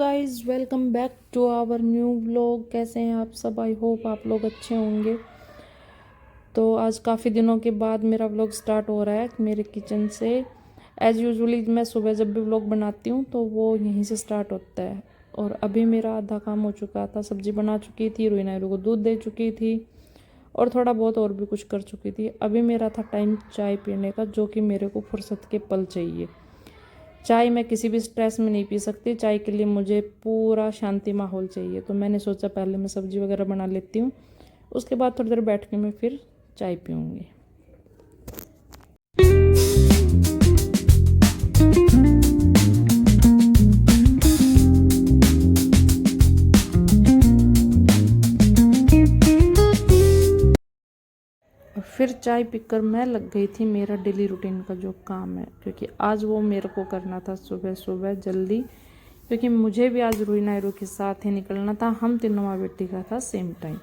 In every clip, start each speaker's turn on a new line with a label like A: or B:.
A: Guys, welcome back to our new vlog. कैसे हैं आप सब? आई होप आप लोग अच्छे होंगे। तो आज काफ़ी दिनों के बाद मेरा व्लॉग स्टार्ट हो रहा है मेरे किचन से। एज़ यूजुअली मैं सुबह जब भी व्लॉग बनाती हूँ तो वो यहीं से स्टार्ट होता है। और अभी मेरा आधा काम हो चुका था। सब्ज़ी बना चुकी थी, रूही नायरू को दूध दे चुकी थी और थोड़ा बहुत और भी कुछ कर चुकी थी। अभी मेरा था टाइम चाय पीने का, जो कि मेरे को फुर्सत के पल चाहिए। चाय मैं किसी भी स्ट्रेस में नहीं पी सकती। चाय के लिए मुझे पूरा शांति माहौल चाहिए। तो मैंने सोचा पहले मैं सब्ज़ी वगैरह बना लेती हूँ, उसके बाद थोड़ी देर बैठ के मैं फिर चाय पीऊँगी। फिर चाय पीकर मैं लग गई थी मेरा डेली रूटीन का जो काम है, क्योंकि आज वो मेरे को करना था सुबह सुबह जल्दी, क्योंकि मुझे भी आज रूही नायरू के साथ ही निकलना था। हम तीनों माँ बेटी का था सेम टाइम।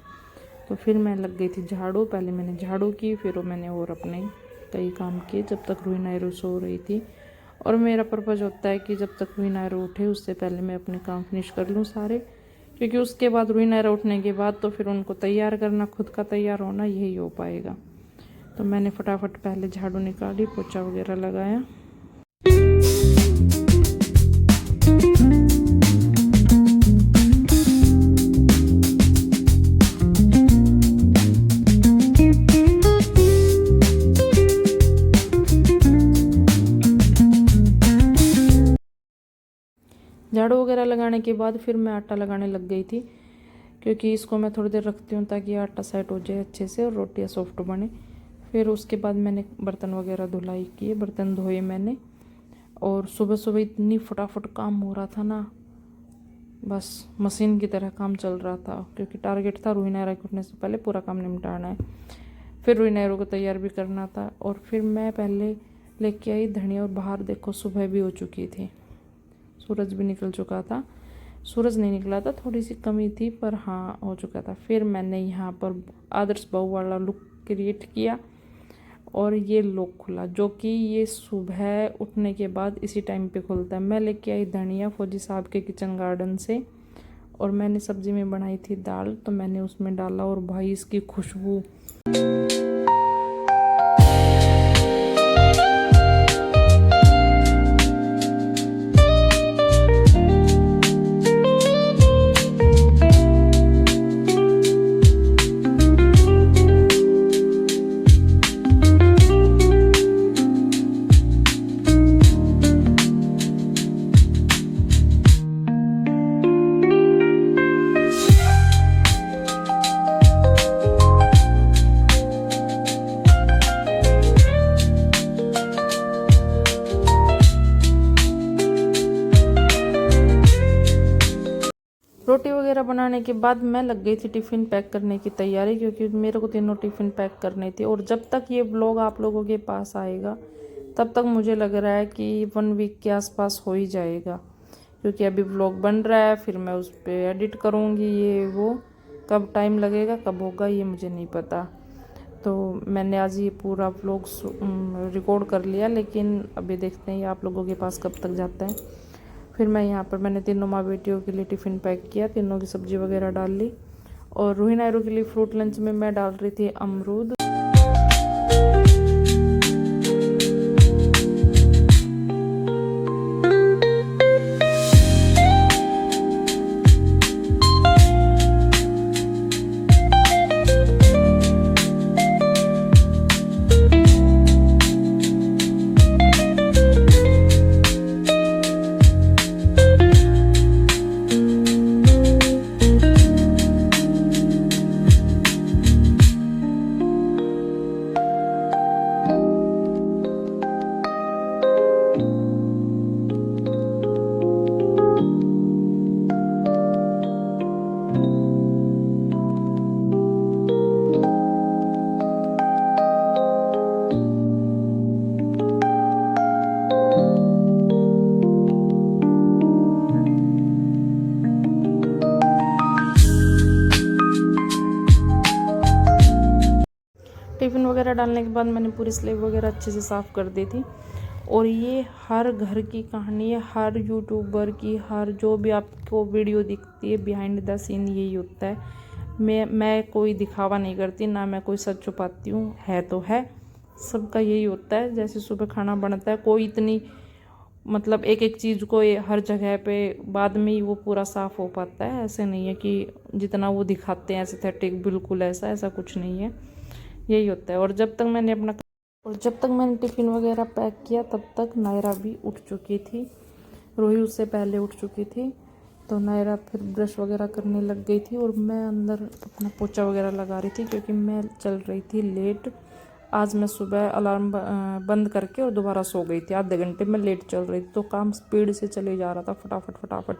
A: तो फिर मैं लग गई थी झाड़ू। पहले मैंने झाड़ू की, फिर मैंने और अपने कई काम किए जब तक रूही नायरू सो रही थी। और मेरा पर्पज़ होता है कि जब तक रूही नायरू उठे उससे पहले मैं अपने काम फिनिश कर लूँ सारे, क्योंकि उसके बाद रूही नायरू उठने के बाद तो फिर उनको तैयार करना, खुद का तैयार होना, यही हो पाएगा। तो मैंने फटाफट पहले झाड़ू निकाली, पोछा वगैरह लगाया। झाड़ू वगैरह लगाने के बाद फिर मैं आटा लगाने लग गई थी, क्योंकि इसको मैं थोड़ी देर रखती हूँ ताकि आटा सेट हो जाए अच्छे से और रोटियाँ सॉफ्ट बने। फिर उसके बाद मैंने बर्तन वगैरह धुलाई किए, बर्तन धोए मैंने। और सुबह सुबह इतनी फटाफट काम हो रहा था ना, बस मशीन की तरह काम चल रहा था, क्योंकि टारगेट था रूही नायरू के उठने से पहले पूरा काम निपटाना है। फिर रूही नायरू को तैयार भी करना था। और फिर मैं पहले लेके आई धनिया, और बाहर देखो सुबह भी हो चुकी थी, सूरज भी निकल चुका था। सूरज नहीं निकला था, थोड़ी सी कमी थी, पर हाँ हो चुका था। फिर मैंने यहाँ पर आदर्श बहू वाला लुक क्रिएट किया और ये लॉक खुला, जो कि ये सुबह उठने के बाद इसी टाइम पे खुलता है। मैं लेके आई धनिया फौजी साहब के किचन गार्डन से, और मैंने सब्जी में बनाई थी दाल, तो मैंने उसमें डाला। और भाई इसकी खुशबू, रोटी वगैरह बनाने के बाद मैं लग गई थी टिफ़िन पैक करने की तैयारी, क्योंकि मेरे को तीनों टिफ़िन पैक करने थे। और जब तक ये व्लॉग आप लोगों के पास आएगा तब तक मुझे लग रहा है कि 1 वीक के आसपास हो ही जाएगा, क्योंकि अभी व्लॉग बन रहा है, फिर मैं उस पर एडिट करूँगी, ये वो कब टाइम लगेगा, कब होगा, ये मुझे नहीं पता। तो मैंने आज ये पूरा व्लॉग रिकॉर्ड कर लिया, लेकिन अभी देखते हैं ये आप लोगों के पास कब तक जाता है। फिर मैं यहाँ पर मैंने तीनों माँ बेटियों के लिए टिफ़िन पैक किया, तीनों की सब्ज़ी वगैरह डाल ली। और रूही नायरू के लिए फ्रूट लंच में मैं डाल रही थी अमरूद। टिफ़िन वगैरह डालने के बाद मैंने पूरी स्लेब वगैरह अच्छे से साफ़ कर दी थी। और ये हर घर की कहानी है, हर यूट्यूबर की, हर जो भी आपको वीडियो दिखती है बिहाइंड द सीन यही होता है। मैं कोई दिखावा नहीं करती, ना मैं कोई सच छुपाती हूँ, है तो है, सबका यही होता है। जैसे सुबह खाना बनता है, कोई इतनी मतलब एक एक चीज़ को हर जगह पे बाद में ही वो पूरा साफ़ हो पाता है। ऐसे नहीं है कि जितना वो दिखाते हैं एस्थेटिक, बिल्कुल ऐसा कुछ नहीं है, यही होता है। और जब तक मैंने टिफ़िन वगैरह पैक किया तब तक नायरा भी उठ चुकी थी, रूही उससे पहले उठ चुकी थी। तो नायरा फिर ब्रश वगैरह करने लग गई थी और मैं अंदर अपना पोछा वगैरह लगा रही थी, क्योंकि मैं चल रही थी लेट। आज मैं सुबह अलार्म बंद करके और दोबारा सो गई थी, आधे घंटे में लेट चल रही थी, तो काम स्पीड से चले जा रहा था, फटाफट।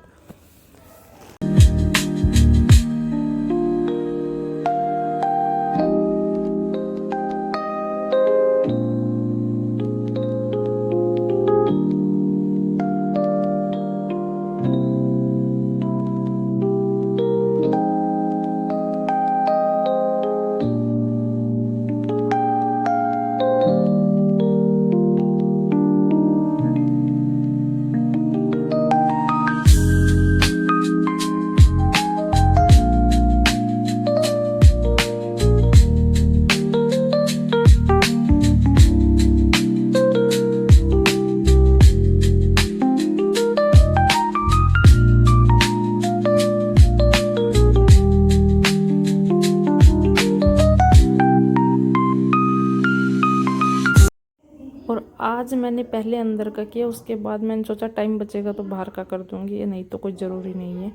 A: और आज मैंने पहले अंदर का किया, उसके बाद मैंने सोचा टाइम बचेगा तो बाहर का कर दूंगी, ये नहीं तो कुछ ज़रूरी नहीं है।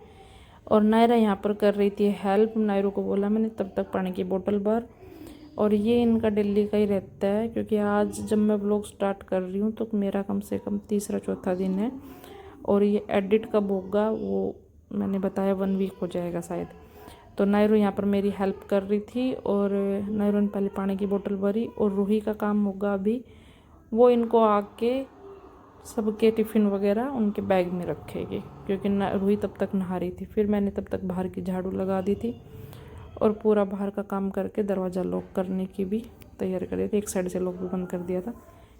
A: और नायरा यहाँ पर कर रही थी हेल्प। नायरों को बोला मैंने तब तक पानी की बोतल भर। और ये इनका दिल्ली का ही रहता है, क्योंकि आज जब मैं व्लॉग स्टार्ट कर रही हूँ तो मेरा कम से कम तीसरा चौथा दिन है, और ये एडिट कब होगा वो मैंने बताया 1 वीक हो जाएगा शायद। तो नायरो यहाँ पर मेरी हेल्प कर रही थी, और नायरो ने पहले पानी की बोतल भरी, और रूही का काम होगा अभी, वो इनको आके सबके टिफ़िन वगैरह उनके बैग में रखेगी, क्योंकि रूही तब तक नहा रही थी। फिर मैंने तब तक बाहर की झाड़ू लगा दी थी और पूरा बाहर का काम करके दरवाज़ा लॉक करने की भी तैयारी कर दी थी। एक साइड से लॉक भी बंद कर दिया था,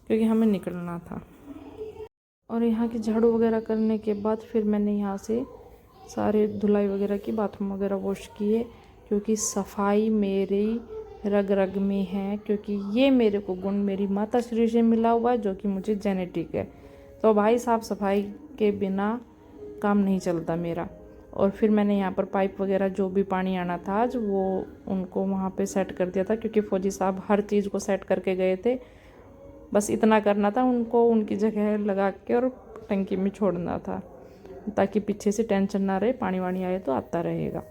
A: क्योंकि हमें निकलना था। और यहाँ की झाड़ू वगैरह करने के बाद फिर मैंने यहाँ से सारे धुलाई वगैरह की, बाथरूम वगैरह वॉश किए, क्योंकि सफाई मेरी रग रग में है, क्योंकि ये मेरे को गुण मेरी माता श्री से मिला हुआ है, जो कि मुझे जेनेटिक है। तो भाई साफ सफाई के बिना काम नहीं चलता मेरा। और फिर मैंने यहाँ पर पाइप वगैरह जो भी पानी आना था आज, वो उनको वहाँ पे सेट कर दिया था, क्योंकि फौजी साहब हर चीज़ को सेट करके गए थे। बस इतना करना था उनको, उनकी जगह लगा के और टंकी में छोड़ना था, ताकि पीछे से टेंशन ना रहे, पानी वानी आए तो आता रहेगा।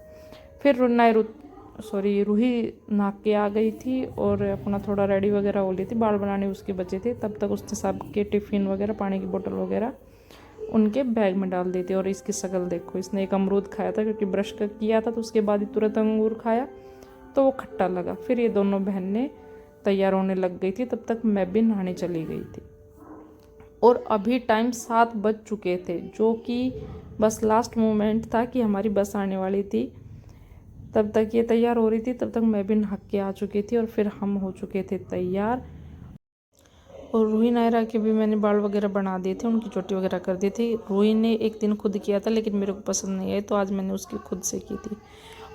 A: फिर रूही नहा के आ गई थी और अपना थोड़ा रेडी वगैरह हो ली थी, बाल बनाने उसके बचे थे। तब तक उसने सबके टिफ़िन वगैरह, पानी की बोतल वगैरह उनके बैग में डाल दी थी। और इसकी शक्ल देखो, इसने एक अमरूद खाया था, क्योंकि ब्रश किया था तो उसके बाद ही तुरंत अंगूर खाया, तो वो खट्टा लगा। फिर ये दोनों बहनें तैयार होने लग गई थी, तब तक मैं भी नहाने चली गई थी। और अभी टाइम 7 बज चुके थे, जो कि बस लास्ट मोमेंट था कि हमारी बस आने वाली थी। तब तक ये तैयार हो रही थी, तब तक मैं भी नहा के आ चुकी थी, और फिर हम हो चुके थे तैयार। और रूही नायरा के भी मैंने बाल वगैरह बना दिए थे, उनकी चोटी वगैरह कर दी थी। रूही ने एक दिन खुद किया था, लेकिन मेरे को पसंद नहीं आई, तो आज मैंने उसकी खुद से की थी।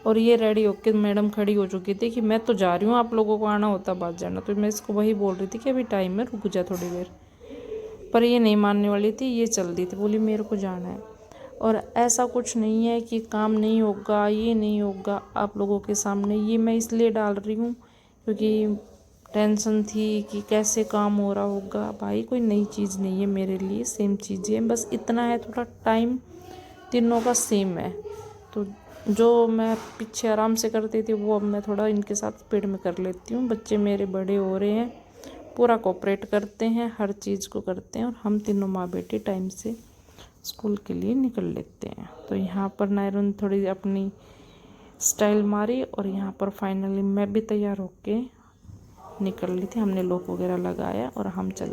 A: और ये रेडी होकर मैडम खड़ी हो चुकी थी कि मैं तो जा रही हूँ, आप लोगों को आना होता बात जाना। तो मैं इसको वही बोल रही थी कि अभी टाइम है, रुक जा थोड़ी देर, पर ये नहीं मानने वाली थी, ये चल दी थी, बोली मेरे को जाना है। और ऐसा कुछ नहीं है कि काम नहीं होगा, ये नहीं होगा आप लोगों के सामने, ये मैं इसलिए डाल रही हूँ क्योंकि टेंशन थी कि कैसे काम हो रहा होगा। भाई कोई नई चीज़ नहीं है मेरे लिए, सेम चीज़ें हैं, बस इतना है थोड़ा टाइम तीनों का सेम है। तो जो मैं पीछे आराम से करती थी वो अब मैं थोड़ा इनके साथ स्पीड में कर लेती हूँ। बच्चे मेरे बड़े हो रहे हैं, पूरा कोऑपरेट करते हैं, हर चीज़ को करते हैं, और हम तीनों माँ बेटी टाइम से स्कूल के लिए निकल लेते हैं। तो यहाँ पर नायरा ने थोड़ी अपनी स्टाइल मारी, और यहाँ पर फाइनली मैं भी तैयार होके निकल ली थी। हमने लॉक वगैरह लगाया और हम चल